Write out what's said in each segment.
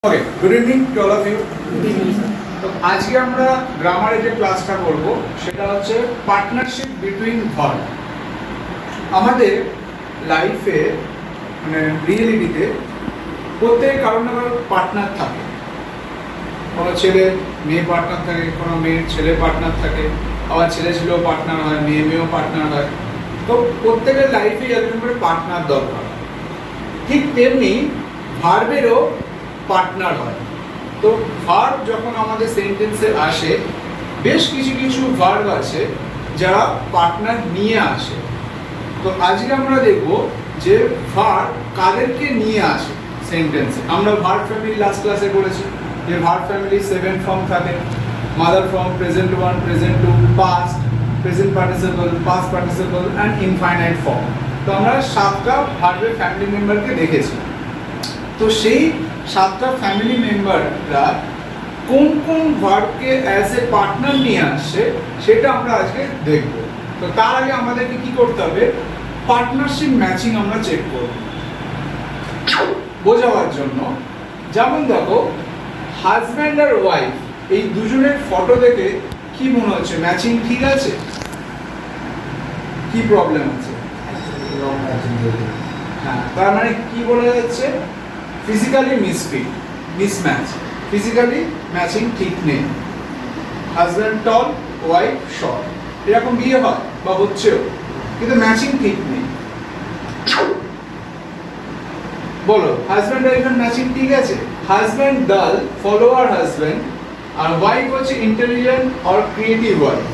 Okay, good evening to all of you. তো আজকে আমরা গ্রামারে যে ক্লাসটা করব সেটা হচ্ছে পার্টনারশিপ বিটুইন ভার্ব। আমাদের লাইফে মানে রিয়েলিটিতে প্রত্যেক কারো না কারো পার্টনার থাকে। কোনো ছেলে মেয়ে পার্টনার থাকে, কোনো মেয়ের ছেলে পার্টনার থাকে, আবার ছেলে ছেলেও পার্টনার হয়, মেয়ে মেয়েও পার্টনার হয়। তো প্রত্যেকের লাইফে এরকম করে পার্টনার দরকার। ঠিক তেমনি ভার্বেরও পার্টনার হয়। তো ভার্ব যখন আমাদের সেন্টেন্সে আসে, বেশ কিছু কিছু ভার্ব আছে যারা পার্টনার নিয়ে আসে। তো আজকে আমরা দেখব যে ভার্ব কাদেরকে নিয়ে আসে সেন্টেন্সে। আমরা ভার্ব ফ্যামিলি লাস্ট ক্লাসে করেছি যে ভার্ব ফ্যামিলি 7 ফর্ম থাকে: mother form, present one, present two, past, present participle, past participle and infinite form. তো আমরা 7টা ভার্বের ফ্যামিলি মেম্বারকে দেখেছি। তো সেই 7টা ফ্যামিলি মেম্বাররা কোন কোন ভার্বকে অ্যাজ এ পার্টনার নিয়ে আসছে সেটা আমরা আজকে দেখব। তো তার আগে আমাদেরকে কি করতে হবে, পার্টনারশিপ ম্যাচিং আমরা চেক করব বোঝাবার জন্য। যেমন দেখো, হাজব্যান্ড আর ওয়াইফ এই দুজনের ফটো দেখে কি মনে হচ্ছে, ম্যাচিং ঠিক আছে? কি প্রবলেম আছে? হ্যাঁ, তার মানে কি বলা যাচ্ছে? ফিজিক্যালি মিসম্যাচ, ফিজিক্যালি ম্যাচিং ঠিক নেই। হাজব্যান্ড টল, ওয়াইফ শর্ট, এরকম বিয়ে হয় বা হচ্ছেও, কিন্তু ম্যাচিং ঠিক নেই। বলো, হাজব্যান্ড ওয়াইফের ম্যাচিং ঠিক আছে? হাজব্যান্ড ডাল, ফলোয়ার হাজব্যান্ড, আর ওয়াইফ হচ্ছে intelligent or creative wife.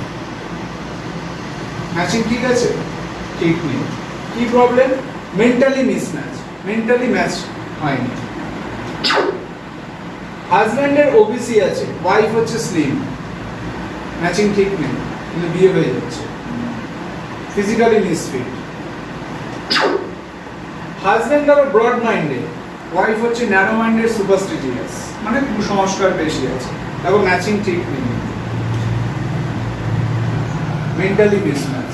Matching ঠিক আছে? ঠিক নেই। কি problem? Mentally mismatch, mentally match হয়নি। হাজব্যান্ডের ওবিসি আছে, ওয়াইফ হচ্ছে স্লিম, ম্যাচিং ঠিক নেই, কিন্তু বিয়ে হয়ে যাচ্ছে। Physically misfit. হাজব্যান্ড আবার ব্রড মাইন্ডেড, ওয়াইফ হচ্ছে ন্যারো মাইন্ডেড, সুপারস্টিটিয়াস, মানে কুসংস্কার বেশি আছে, এবং ম্যাচিং ঠিক নেই। Mentally mismatch.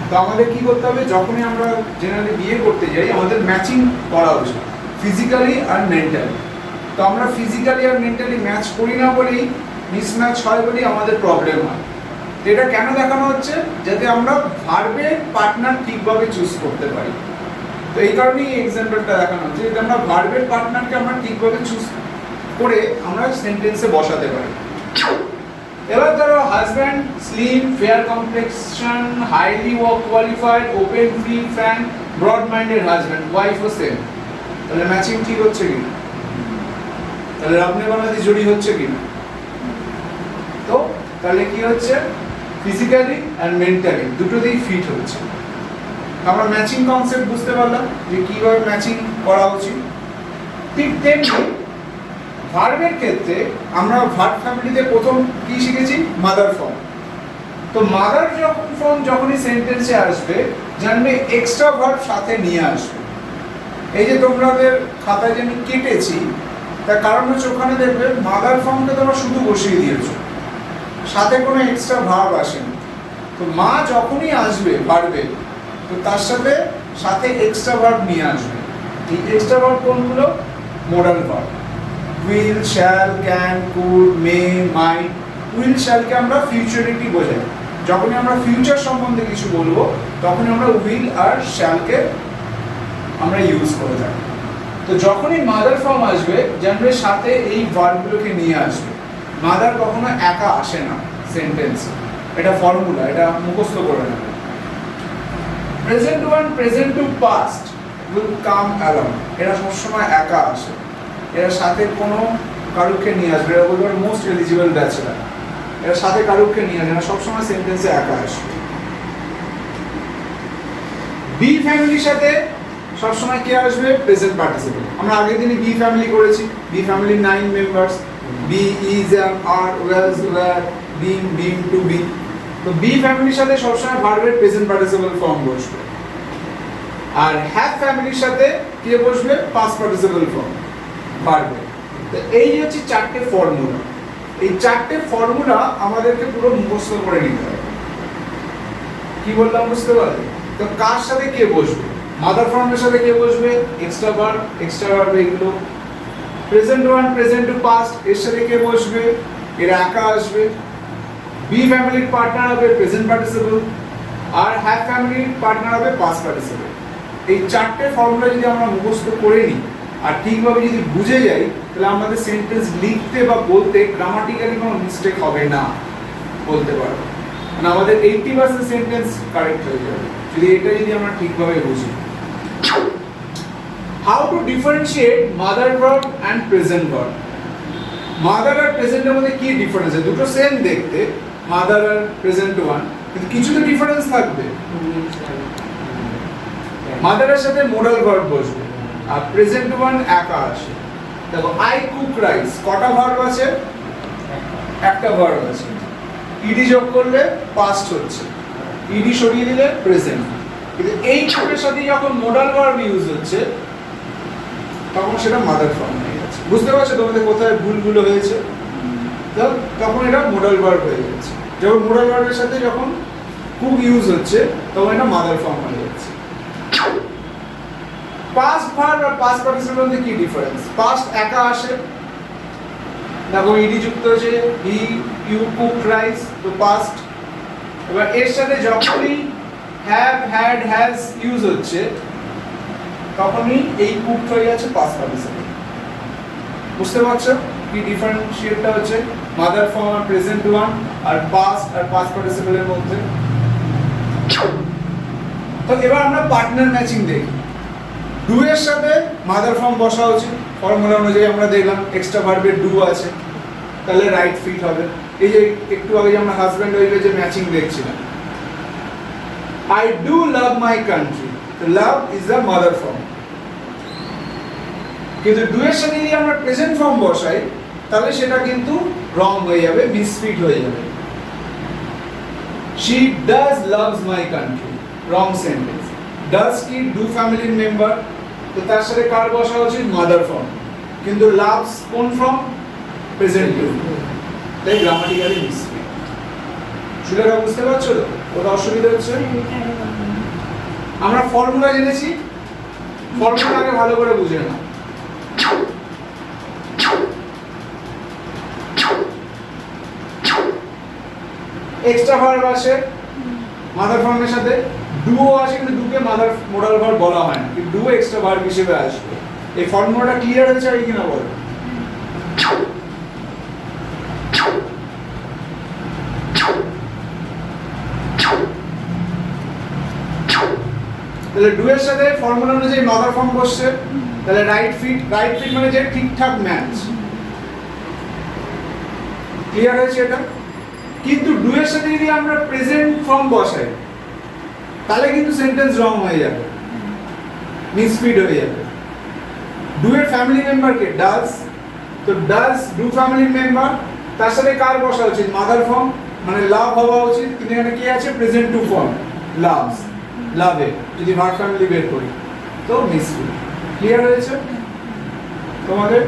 তো আমাদের কি করতে হবে, যখনই আমরা জেনারেলি বিয়ে করতে যাই আমাদের ম্যাচিং করা উচিত ফিজিক্যালি আর মেন্টালি। তো আমরা ফিজিক্যালি আর মেন্টালি ম্যাচ করি না বলেই মিসম্যাচ হয়, বলেই আমাদের প্রবলেম হয়। এটা কেন দেখানো হচ্ছে? যাতে আমরা ভার্বের পার্টনার ঠিকভাবে চুজ করতে পারি। তো এই কারণেই এই এক্সাম্পলটা দেখানো হচ্ছে, যাতে আমরা ভার্বের পার্টনারকে আমরা ঠিকভাবে চুজ করে আমরা সেন্টেন্সে বসাতে পারি। এবার ধরো, husband slim, fair complexion, highly qualified, open, free, frank, broad minded husband, ওয়াইফও সেম। তাহলে ম্যাচিং ঠিক হচ্ছে কি? তাহলে আপনি বানাতে জড়ি হচ্ছে কি? তো তাহলে কি হচ্ছে, ফিজিক্যালি আর মেন্টালি দুটোতেই ফিট হচ্ছে। আমরা ম্যাচিং কনসেপ্ট বুঝতে পারলাম যে কিভাবে ম্যাচিং করা উচিত। ঠিক তেমনি ভার্বের ক্ষেত্রে আমরা ভার্ব ফ্যামিলিতে প্রথম কি শিখেছি? Mother form. তো মাদার ফর্ম যখনই সেন্টেন্সে আসবে, জানবে এক্সট্রা ভার্ব সাথে নিয়ে আসবে। এই যে তোমাদের খাতায় যে আমি কেটেছি, তার কারণ হচ্ছে ওখানে দেখবে মাদার ফর্মকে তোমরা শুধু বসিয়ে দিয়েছো, সাথে কোনো এক্সট্রা ভার্ব আসেনি। তো মা যখনই আসবে ভার্বে, তো তার সাথে এক্সট্রা ভার্ব নিয়ে আসবে। এই এক্সট্রা ভার্ব কোনগুলো? Modal verb. Will, shall, can, could, may, might. Will শ্যালকে আমরা ফিউচারিটি বোঝাই। যখনই আমরা ফিউচার সম্বন্ধে কিছু বলবো, তখনই আমরা উইল আর শ্যালকে আমরা ইউজ করে থাকি। তো যখনই মাদার ফর্ম আসবে, জানবে সাথে এই ভার্বগুলোকে নিয়ে আসবে। মাদার কখনো একা আসে না সেন্টেন্সে, এটা ফর্মুলা, এটা মুখস্থ করে নেবে। Present one, present two, past will come along, এরা সবসময় একা আসে, এরা সাথে কোনো কারুকে নিয়ে আসবে। এরা বলবে মোস্ট এলিজিবল ব্যাচেলার, এরা সাথে কারুকে নিয়ে আসবে, এরা সবসময় সেন্টেন্সে একা আসবে। বি ফ্যামিলির সাথে সবসময় কে আসবে? Present participle. আমরা আগের দিনই বি ফ্যামিলি করেছি। বি ফ্যামিলির 9 members: be, is, am, are, was, were, being, been, to be. তো বি ফ্যামিলির সাথে সবসময় ভার্বের প্রেজেন্ট পার্টিসিপল ফর্ম বসবে। আর হ্যাভ ফ্যামিলির সাথে কে বসবে? পাস্ট পার্টিসিপল ফর্ম ভার্বে। তো এই হচ্ছে 4টে ফর্মুলা। এই 4টে ফর্মুলা আমাদেরকে পুরো মুখস্থ করে নিতে হবে। কি বললাম বুঝতে পারলে? তো কার সাথে কে বসবে? মাদার ফর্মের সাথে কে বসবে? এক্সট্রা ভার্ব, এক্সট্রা ভার্ব এগুলো present one present two past এর সাথে কে বসবে, এর একা আসবে। বি ফ্যামিলির পার্টনার হবে প্রেজেন্ট পার্টিসিপল, আর হ্যাভ ফ্যামিলির পার্টনার হবে পাস্ট পার্টিসিপল। এই চারটে ফর্মুলা যদি আমরা মুখস্থ করে নিই আর ঠিকভাবে যদি বুঝে যাই, তাহলে আমাদের সেন্টেন্স লিখতে বা বলতে গ্রামাটিক্যালি কোনো মিস্টেক হবে না, বলতে পারবো। মানে আমাদের 80% সেন্টেন্স কারেক্ট হয়ে যাবে যদি আমরা ঠিকভাবে বুঝি। How to differentiate mother verb and present verb. Mother আর প্রেজেন্টের মধ্যে কি ডিফারেন্স আছে? দুটো সেম দেখতে, মাদার আর প্রেজেন্ট ওয়ান, কিন্তু কিছু তো ডিফারেন্স থাকবে। মাদারের সাথে মোডাল ভার্ব বসবে আর প্রেজেন্ট ওয়ান একা আসে। দেখো আই কুক রাইস, কটা ভার্ব আছে? একটা ভার্ব আছে। ইডি যোগ করলে পাস্ট হচ্ছে, ইডি সরিয়ে দিলে প্রেজেন্ট। কিন্তু এই কুকের সাথে যখন মোডাল ভার্ব ইউজ হচ্ছে তখন সেটা মাদার ফর্ম হয়ে যাচ্ছে। বুঝতে পারছো তোমাদের কোথায় ভুলগুলো হয়েছে? তখন এটা মোডাল ভার্ব হয়ে যাচ্ছে। যখন মোডাল ভার্বের সাথে যখন কুক ইউজ হচ্ছে তখন এটা মাদার ফর্ম হয়ে যাচ্ছে। পাস্ট ভার্ব আর পাস্ট পার্টিসিপল মধ্যে কি ডিফারেন্স? পাস্ট একা আসে, দেখো ইডি যুক্ত হচ্ছে, হি ইউ কুক রাইস, তো পাস্ট। এবার এর সাথে যখনই হ্যাভ হ্যাড হ্যাজ ইউজ হচ্ছে তখনই এই কুক হয়ে যাচ্ছে পাস্ট পার্টিসিপল। বুঝতে পারছো কি ডিফারেন্সিয়েটটা হচ্ছে মাদার ফর্ম আর প্রেজেন্ট ওয়ান আর পাস্ট পার্টিসিপলের মধ্যে? তো এবার আমরা পার্টনার ম্যাচিং দেখি। ডু এর সাথে মাদার ফর্ম বসা উচিত, ফর্মুলা অনুযায়ী আমরা দেখলাম এক্সট্রা ভার্বের ডু আছে, তাহলে রাইট ফিট হবে। এই যে একটু আগে আমরা হাজব্যান্ড ওয়াইফের যে ম্যাচিং দেখছিলাম, I do love my country, তো love is the mother form. কিন্তু ডু এর সাথে যদি আমরা প্রেজেন্ট ফর্ম বসাই তাহলে সেটা কিন্তু রং হয়ে যাবে, মিসফিট হয়ে যাবে। she does loves my country, wrong sentence. does কি ডু ফ্যামিলির মেম্বার, তো তার সাথে কার বসা উচিত? Mother form. কিন্তু loves কোন ফর্ম? প্রেজেন্ট টু, তাই গ্রামাটিক্যালি মিসফিট। সুতরাং বুঝতে পারছো তো ওটা অসুবিধা হচ্ছে? আমরা ফর্মুলা জেনেছি, ফর্মুলা আগে ভালো করে বুঝে নাও। এক্সট্রা ভার্ব আসে মাদার ফর্মের সাথে, ডুও আসে, কিন্তু ডুকে মাদার মোডাল ভার্ব বলা হয় না, কিন্তু ডু এক্সট্রা ভার্ব হিসেবে আসবে। এই ফর্মুলাটা ক্লিয়ার হয়েছে আর কিনা বলো? তাহলে ডু এর সাথে ফর্মুলা অনুযায়ী মাদার ফর্ম বসছে, তাহলে রাইট ফিট মানে যে ঠিকঠাক ম্যাচ। ক্লিয়ার হয়েছে এটা? কিন্তু ডু এর সাথে যদি আমরা প্রেজেন্ট ফর্ম বসাই তাহলে কিন্তু সেন্টেন্স রং হয়ে যাবে, মিসফিট হয়ে যাবে। ডু এর ফ্যামিলি মেম্বার কে? ডাজ, তো ডাজ ডু ফ্যামিলির মেম্বার, তার সাথে কার বসা উচিত? মাদার ফর্ম, মানে লাভ হওয়া উচিত, কিন্তু এখানে কি আছে? প্রেজেন্ট টু ফর্ম, লাভস, লাভে যদি ভার্ব ফ্যামিলি বের করি তো মিসফিট। ক্লিয়ার হয়েছে তোমাদের?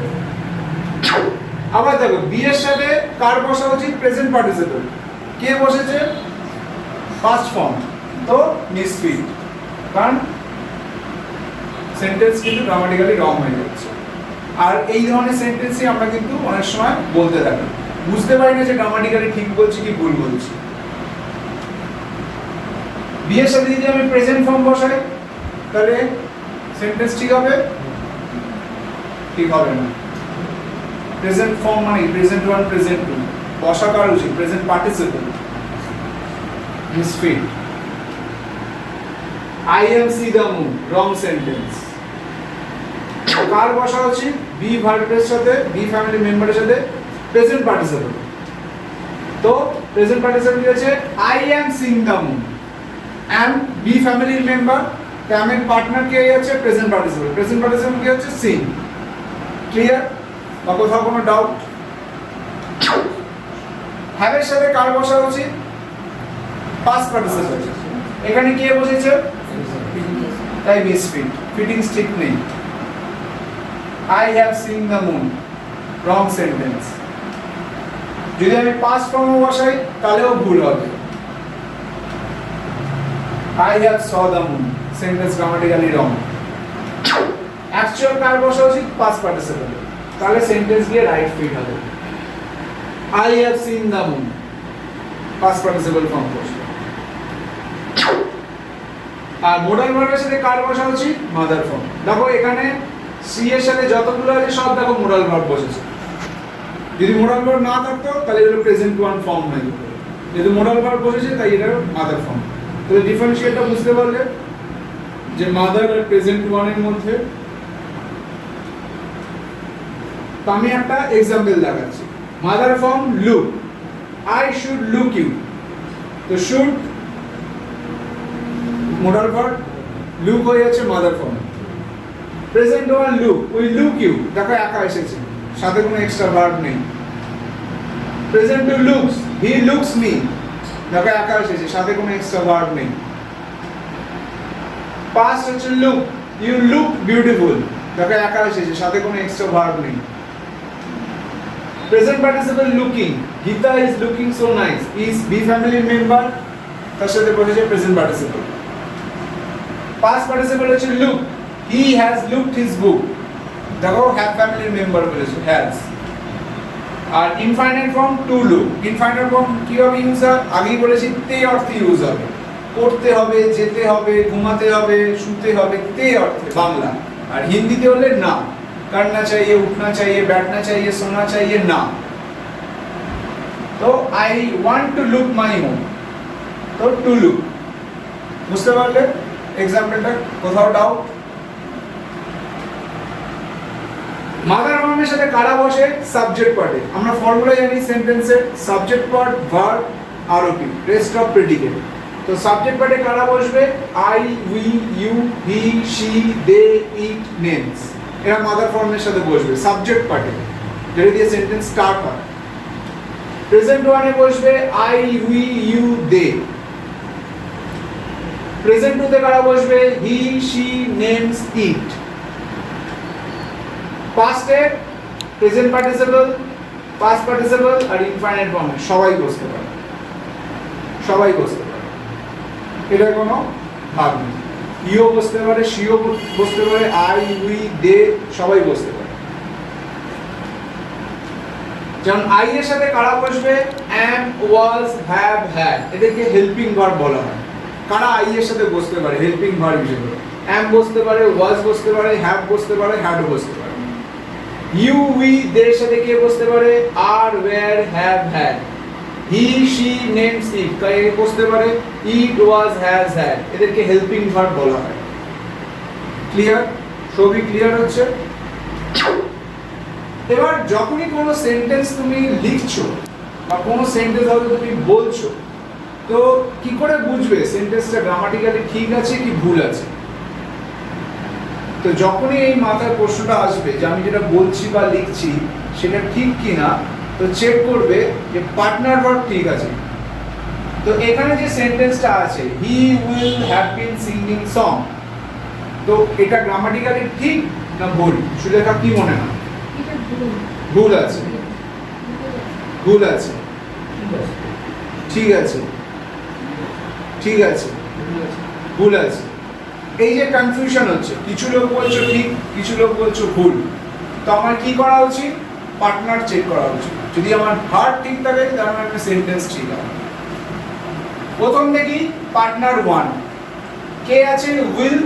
আবার দেখো বি এর সাথে কার বসা উচিত? প্রেজেন্ট পার্টিসিপল, কে বসেছে? পাস্ট ফর্ম, তো মিসফিট, কারণ সেন্টেন্স কিন্তু গ্রামাটিক্যালি রং হয়ে যাচ্ছে। আর এই ধরনের সেন্টেন্সই আমরা কিন্তু অনেক সময় বলতে থাকি, বুঝতে পারি না যে গ্রামাটিক্যালি ঠিক বলছি কি ভুল বলছি। বি এর সাথে যদি আমি প্রেজেন্ট ফর্ম বসাই তাহলে সেন্টেন্স ঠিক হবে? ঠিক হবে না। প্রেজেন্ট ফর্ম মানে প্রেজেন্ট ওয়ান প্রেজেন্ট টু, বসা কার উচিত? Present participle, misfit. I am see the moon, wrong sentence. কার বসা উচিত? বি ভার্বের সাথে, বি ফ্যামিলি মেম্বারের সাথে প্রেজেন্ট পার্টিসিপল, তো প্রেজেন্ট পার্টিসিপল কি আছে? I am seeing the moon, am be ফ্যামিলির মেম্বার, am এর পার্টনার কে আছে? প্রেজেন্ট পার্টিসিপল, প্রেজেন্ট পার্টিসিপল কি হচ্ছে? seeing। ক্লিয়ার? বা কোথাও কোনো ডাউট? হ্যাভ এর সাথে কার বসা উচিত? পাস্ট পার্টিসিপল, এখানে কে বসেছে? তাই মিসফিট, ফিটিংস ঠিক নেই। I have seen the moon, wrong sentence। যদি আমি পাস্ট ফর্মে বসাই তাহলেও ভুল হবে। I have saw the moon, sentence grammatically wrong। Actual কার বসা উচিত? পাস্ট পার্টিসিপল, তাহলে সেন্টেন্স গিয়ে রাইট ফিট হবে। I have seen the moon, past participle form বসবে। আর মোডাল ভার্বের সাথে কার বসা উচিত? Mother form. দেখো এখানে সি এর সাথে যতগুলো আছে সব দেখো মোডাল ভার্ব বসেছে। যদি মোডাল ভার্ব না থাকতো তাহলে এটা প্রেজেন্ট ওয়ান ফর্ম হয়ে যেত। যেহেতু মোডাল ভার্ব বসেছে তাই এটা মাদার ফর্ম। তো ডিফারেন্সিয়েটটা বুঝতে পারলে যে মাদার আর প্রেজেন্ট ওয়ান এর মধ্যে। তো আমি একটা এক্সাম্পল দেখাচ্ছি। Mother form look, I should look you. তো শুড মোডাল ভার্ব, লুক হয়ে যাচ্ছে mother form. Present one look, we look you, দেখো একা এসেছে, সাথে কোনো এক্সট্রা ভার্ব নেই। Present two looks, he looks me, দেখো একা এসেছে, সাথে কোনো এক্সট্রা ভার্ব নেই। পাস্ট হচ্ছে লুক, ইউ লুক বিউটিফুল, দেখো একা এসেছে, সাথে কোনো এক্সট্রা ভার্ব নেই। Present participle looking, Gita is looking so nice, is be family member, তার সাথে বসেছে প্রেজেন্ট পার্টিসিপল। পাস্ট পার্টিসিপল হচ্ছে look, he has looked his book, দেখো হ্যাভ ফ্যামিলি মেম্বার বলেছে হ্যাজ। আর infinite form to look, infinite form কি হবে use হয়? আগেই বলেছি তে অর্থে ইউজ হবে। পড়তে হবে, যেতে হবে, ঘুমাতে হবে, শুতে হবে, তে অর্থে বাংলা। আর হিন্দিতে হলে না, करना चाहिए, उठना चाहिए, बैठना चाहिए, सोना चाहिए ना। तो I want to look my home, तो टू लुक। বুঝতে পারলে এক্সাম্পলটা? কোথাও ডাউট? মাদার ফর্মের সাথে কারা বসে? সাবজেক্ট পার্টে। আমরা ফর্মুলা জানি সেন্টেন্সের, subject part, verb, ROP, rest of predicate. তো সাবজেক্ট পার্টে কারা বসবে? I, we, you, he, she, they, it, names, এরা মাদার ফর্মের সাথে বসবে সাবজেক্ট পার্টে, যেটা দিয়ে সেন্টেন্স স্টার্ট হয়। প্রেজেন্ট ওয়ানে বসবে I, we, you, they. Present টুতে কারা বসবে? He, she, names, it. পাস্টে প্রেজেন্ট পার্টিসিপল, পাস্ট পার্টিসিপল আর ইনফাইনাইট ফর্মে সবাই বসতে পারে, সবাই বসতে পারে, এটা কোনো ভাগ নেই। ইও বসতে পারে, শিও বসতে পারে, আই, উই, দে সবাই বসতে পারে। যেমন আই এর সাথে কারা বসবে? am, was, have, had, এদেরকে হেল্পিং ভার্ব বলা হয়। কারা আই এর সাথে বসতে পারে হেল্পিং ভার্ব হিসেবে? am বসতে পারে, was বসতে পারে, have বসতে পারে, had বসতে পারে। ইউ, উই, দের সাথে কে বসতে পারে? are, were, have, had। He, she, names, it কাকে বসতে পারে? ইট, ওয়াজ, হ্যাজ, হ্যাড, এদেরকে হেল্পিং ভার্ব বলা হয়। ক্লিয়ার? সবই ক্লিয়ার হচ্ছে? এবার যখনই কোনো সেন্টেন্স তুমি লিখছো বা কোনো সেন্টেন্স হয়তো তুমি বলছো, তো কি করে বুঝবে সেন্টেন্সটা গ্রামাটিক্যালি ঠিক আছে কি ভুল আছে? তো যখনই এই মাথায় প্রশ্নটা আসবে যে আমি যেটা বলছি বা লিখছি সেটা ঠিক কিনা, তো চেক করবে যে পার্টনার ভার্ব ঠিক আছে। তো এখানে যে সেন্টেন্সটা আছে he will have been singing song, তো এটা গ্রামাটিক্যালি ঠিক না ভুল? সুলেখা কি মনে হয়? এটা ভুল। ভুল আছে, ভুল আছে, ঠিক আছে, ঠিক আছে, ভুল আছে। এই যে কনফিউশন হচ্ছে, কিছু লোক বলছো ঠিক, কিছু লোক বলছো ভুল, তো আমার কি করা উচিত? পার্টনার চেক করা উচিত। যদি আমার ভার্ব ঠিক থাকে তাহলে একটা সেন্টেন্স ঠিক হবে। প্রথম দেখি পার্টনার ওয়ান, কে আছে? উইল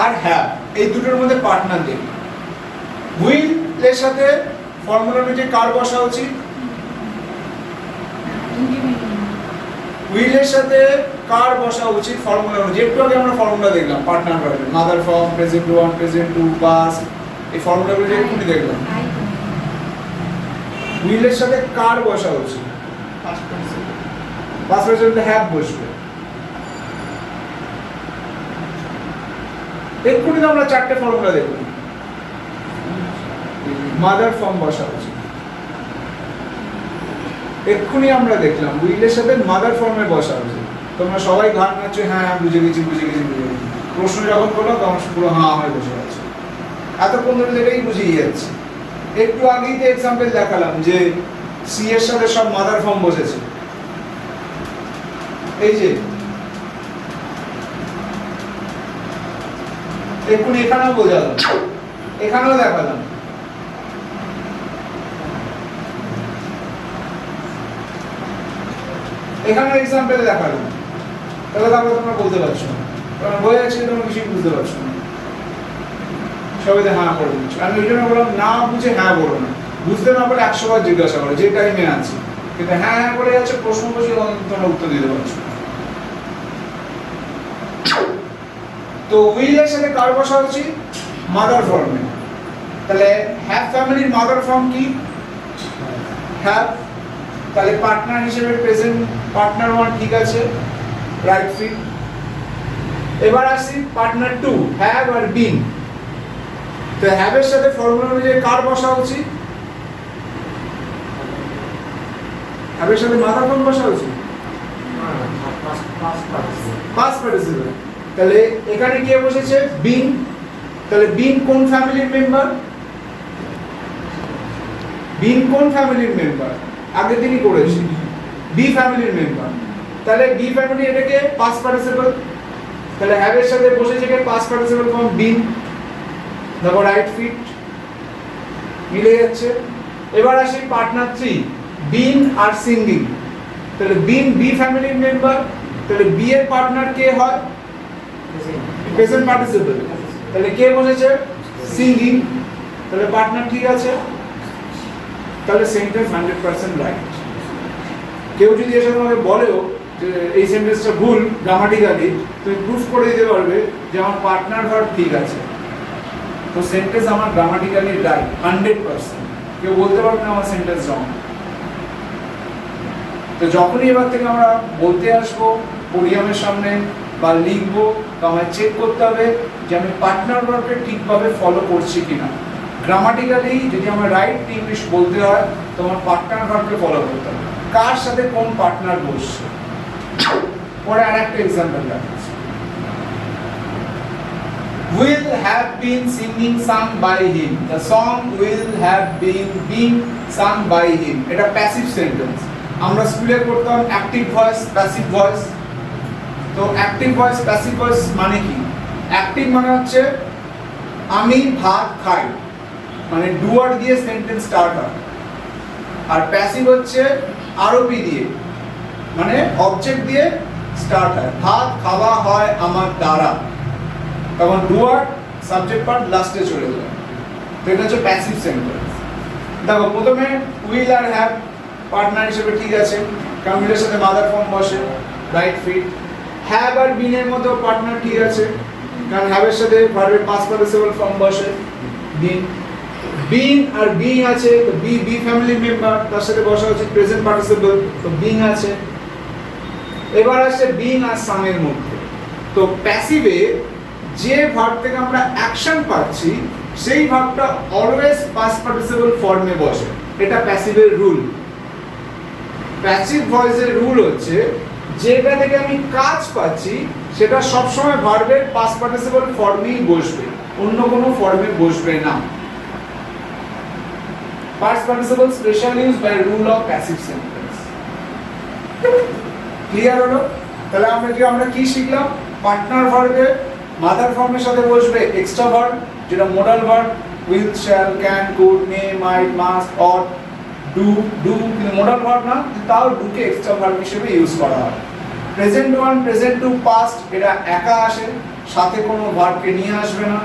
আর হ্যাভ, এই দুটোর মধ্যে পার্টনার দেখি। উইল এর সাথে ফর্মুলা অনুযায়ী কার বসা উচিত? উইল এর সাথে কার বসা উচিত ফর্মুলা অনুযায়ী? একটু আগে আমরা ফর্মুলা দেখলাম পার্টনার ভার্বের, mother form, present one, present two, past, এই ফর্মুলাগুলো একটু দেখলাম। উইলের সাথে কার বসা উচিত? পাস্ট পার্টিসিপল হ্যাভ বসবে। এক্ষুনি তো আমরা চারটে ফর্মুলা দেখলাম। মাদার ফর্ম বসা উচিত, এক্ষুনি আমরা দেখলাম উইলের সাথে মাদার ফর্মে বসা উচিত। তোমরা সবাই ঘাট নাচ্ছ, হ্যাঁ বুঝে গেছি, বুঝে গেছি, বুঝে গেছি। প্রশ্ন যখন করলো তখন পুরো হ্যাঁ হয়ে বসে আছে, এতক্ষণ ধরে যেটাই বুঝিয়ে যাচ্ছে। একটু আগেই তো এক্সাম্পল দেখালাম যে সি এর সাথে সব মাদার ফর্ম বসেছে, এই যে এক্ষুনি এখানেও বোঝালাম, এখানেও দেখালাম। এখানে এক্সাম্পল দেখালাম, তাহলে তারপরে তোমরা বলতে পারছো না, কারণ বোঝা যাচ্ছে তোমরা কিছুই বুঝতে পারছো না, সবাই হ্যাঁ করে দিচ্ছ। আমি ওই জন্য বললাম না বুঝে হ্যাঁ বলো না, বুঝতে না পারলে 100 বার জিজ্ঞাসা করো যে টাইমে আছে, কিন্তু হ্যাঁ হ্যাঁ করে যাচ্ছে, প্রশ্ন করছি তোমরা উত্তর দিতে পারছো। তো উইলের সাথে কার বসা উচিত? মাদার ফর্মে। তাহলে হ্যাভ ফ্যামিলির মাদার ফর্ম কি? হ্যাভ। তাহলে পার্টনার হিসেবে প্রেজেন্ট পার্টনার 1 ঠিক আছে, রাইট ফিট। এবার আসি পার্টনার 2 হ্যাভ আর বিং। তো হ্যাভ এর সাথে ফর্মুলা অনুযায়ী কার বসা উচিত? হ্যাভ এর সাথে মাদার ফর্ম বসা উচিত, পাস্ট পার্টিসিপল। তাহলে এখানে কে বসেছে? বিং। তাহলে বিং কোন ফ্যামিলির মেম্বার? বিং কোন ফ্যামিলির মেম্বার? আগের দিনই করেছি, বি ফ্যামিলির মেম্বার। তাহলে বি ফ্যামিলি এটাকে পাস্ট পার্টিসিপল। তাহলে হ্যাভ এর সাথে বসেছে কে? Past participle form being. দেখো রাইট ফিট, মিলে যাচ্ছে। এবার আসি পার্টনার 3 বিং আর সিঙ্গিং। তাহলে বিং বি ফ্যামিলির মেম্বার, তাহলে বি এর পার্টনার কে হয়? Present participle. তাহলে কে বসেছে? সিঙ্গিং। তাহলে পার্টনার ঠিক আছে, তাহলে সেন্টেন্স 100% রাইট। কেউ যদি এসে তোমাকে বলেও যে এই সেন্টেন্সটা ভুল গ্রামাটিক্যালি, তুমি প্রুফ করে দিতে পারবে যে আমার পার্টনার ভার্ব ঠিক আছে, তো সেন্টেন্স আমার গ্রামাটিক্যালি রাইট 100%। কেউ বলতে পারবে না আমার সেন্টেন্স রং। তো যখনই এবার থেকে আমরা বলতে আসবো পোডিয়ামের সামনে বা লিখবো, তো আমায় চেক করতে হবে যে আমি পার্টনার ভার্বকে ঠিকভাবে ফলো করছি কিনা। গ্রামাটিক্যালি যদি আমার রাইট ইংলিশ বলতে হয় তো আমার পার্টনার ভার্বকে ফলো করতে হবে, কার সাথে কোন পার্টনার বসছে। পরে আরেকটা এক্সাম্পল দেখাচ্ছি। Will have been singing sung by him. The song will have been being sung by him. এটা প্যাসিভ সেন্টেন্স। আমরা স্কুলে করতাম অ্যাক্টিভ ভয়েস প্যাসিভ ভয়েস। তো অ্যাক্টিভ ভয়েস প্যাসিভ ভয়েস মানে কি? অ্যাক্টিভ মানে হচ্ছে আমি ভাত খাই, মানে ডুয়ার দিয়ে সেন্টেন্স স্টার্ট হয়। আর প্যাসিভ হচ্ছে আরবি দিয়ে, মানে অবজেক্ট দিয়ে স্টার্ট হয়। ভাত খাওয়া হয় আমার দ্বারা, তখন ডুয়ার সাবজেক্ট পার্ট লাস্টে চলে যায়। তো এটা হচ্ছে প্যাসিভ সেন্টেন্স। দেখো প্রথমে উইল আর হ্যাভ পার্টনার হিসেবে ঠিক আছে, কারণ উইলের সাথে মাদার ফর্ম বসে, রাইট ফিট। হ্যাভ আর বিন এর মতো পার্টনার ঠিক আছে, কারণ হ্যাভ এর সাথে ভার্বের পাস্ট পার্টিসিপল ফর্ম বসে, বিন। বিং আর বিং আছে, তো বি বি ফ্যামিলি মেম্বার, তার সাথে বসা হচ্ছে প্রেজেন্ট পার্টিসিপল, তো বিং আছে। এবার আসছে বিং আর সাং এর মধ্যে। তো প্যাসিভে যে ভার্ব থেকে আমরা অ্যাকশন পাচ্ছি সেই ভার্বটা অলওয়েজ পাস্ট পার্টিসিপল ফর্মে বসে, এটা প্যাসিভের রুল। প্যাসিভ ভয়েসের রুল হচ্ছে যেটা থেকে আমি কাজ পাচ্ছি সেটা সবসময় ভার্বের পাস্ট পার্টিসিপল ফর্মেই বসবে, অন্য কোনো ফর্মে বসবে না। Past participle special use by rule of passive sentence. Clear হলো? তাহলে আমরা কি শিখলাম? পার্টনার ভার্বে মাদার ফর্মের সাথে বসবে এক্সট্রা ভার্ব, যেটা modal verb, will, shall, can, could, may, might, must, ought, do. কিন্তু মোডাল ভার্ব না, তাও ডুকে এক্সট্রা ভার্ব হিসেবে ইউজ করা হয়। Present one, present two, past এটা একা আসে, সাথে কোনো ভার্বকে নিয়ে আসবে না।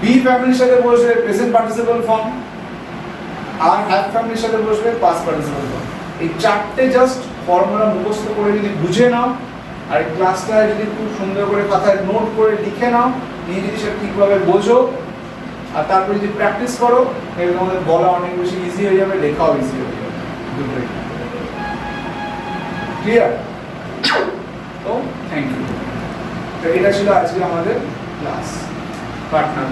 বি ফ্যামিলির সাথে বসবে প্রেজেন্ট পার্টিসিপল ফর্ম, আর হ্যাভ ফ্যামিলির সাথে বসবে পাস্ট পার্টিসিপল ফর্ম। এই চারটে জাস্ট ফর্মুলা মুখস্থ করে যদি বুঝে নাও, আর ক্লাসটা যদি খুব সুন্দর করে খাতায় নোট করে লিখে নাও, নিয়ে যদি সেটা ঠিকভাবে বোঝো, আর তারপর যদি প্র্যাকটিস করো, এর তোমাদের বলা অনেক বেশি ইজি হয়ে যাবে, লেখাও ইজি হয়ে যাবে। ক্লিয়ার? তো থ্যাংক ইউ। তো এটা ছিল আজকে আমাদের ক্লাস পার্টনার।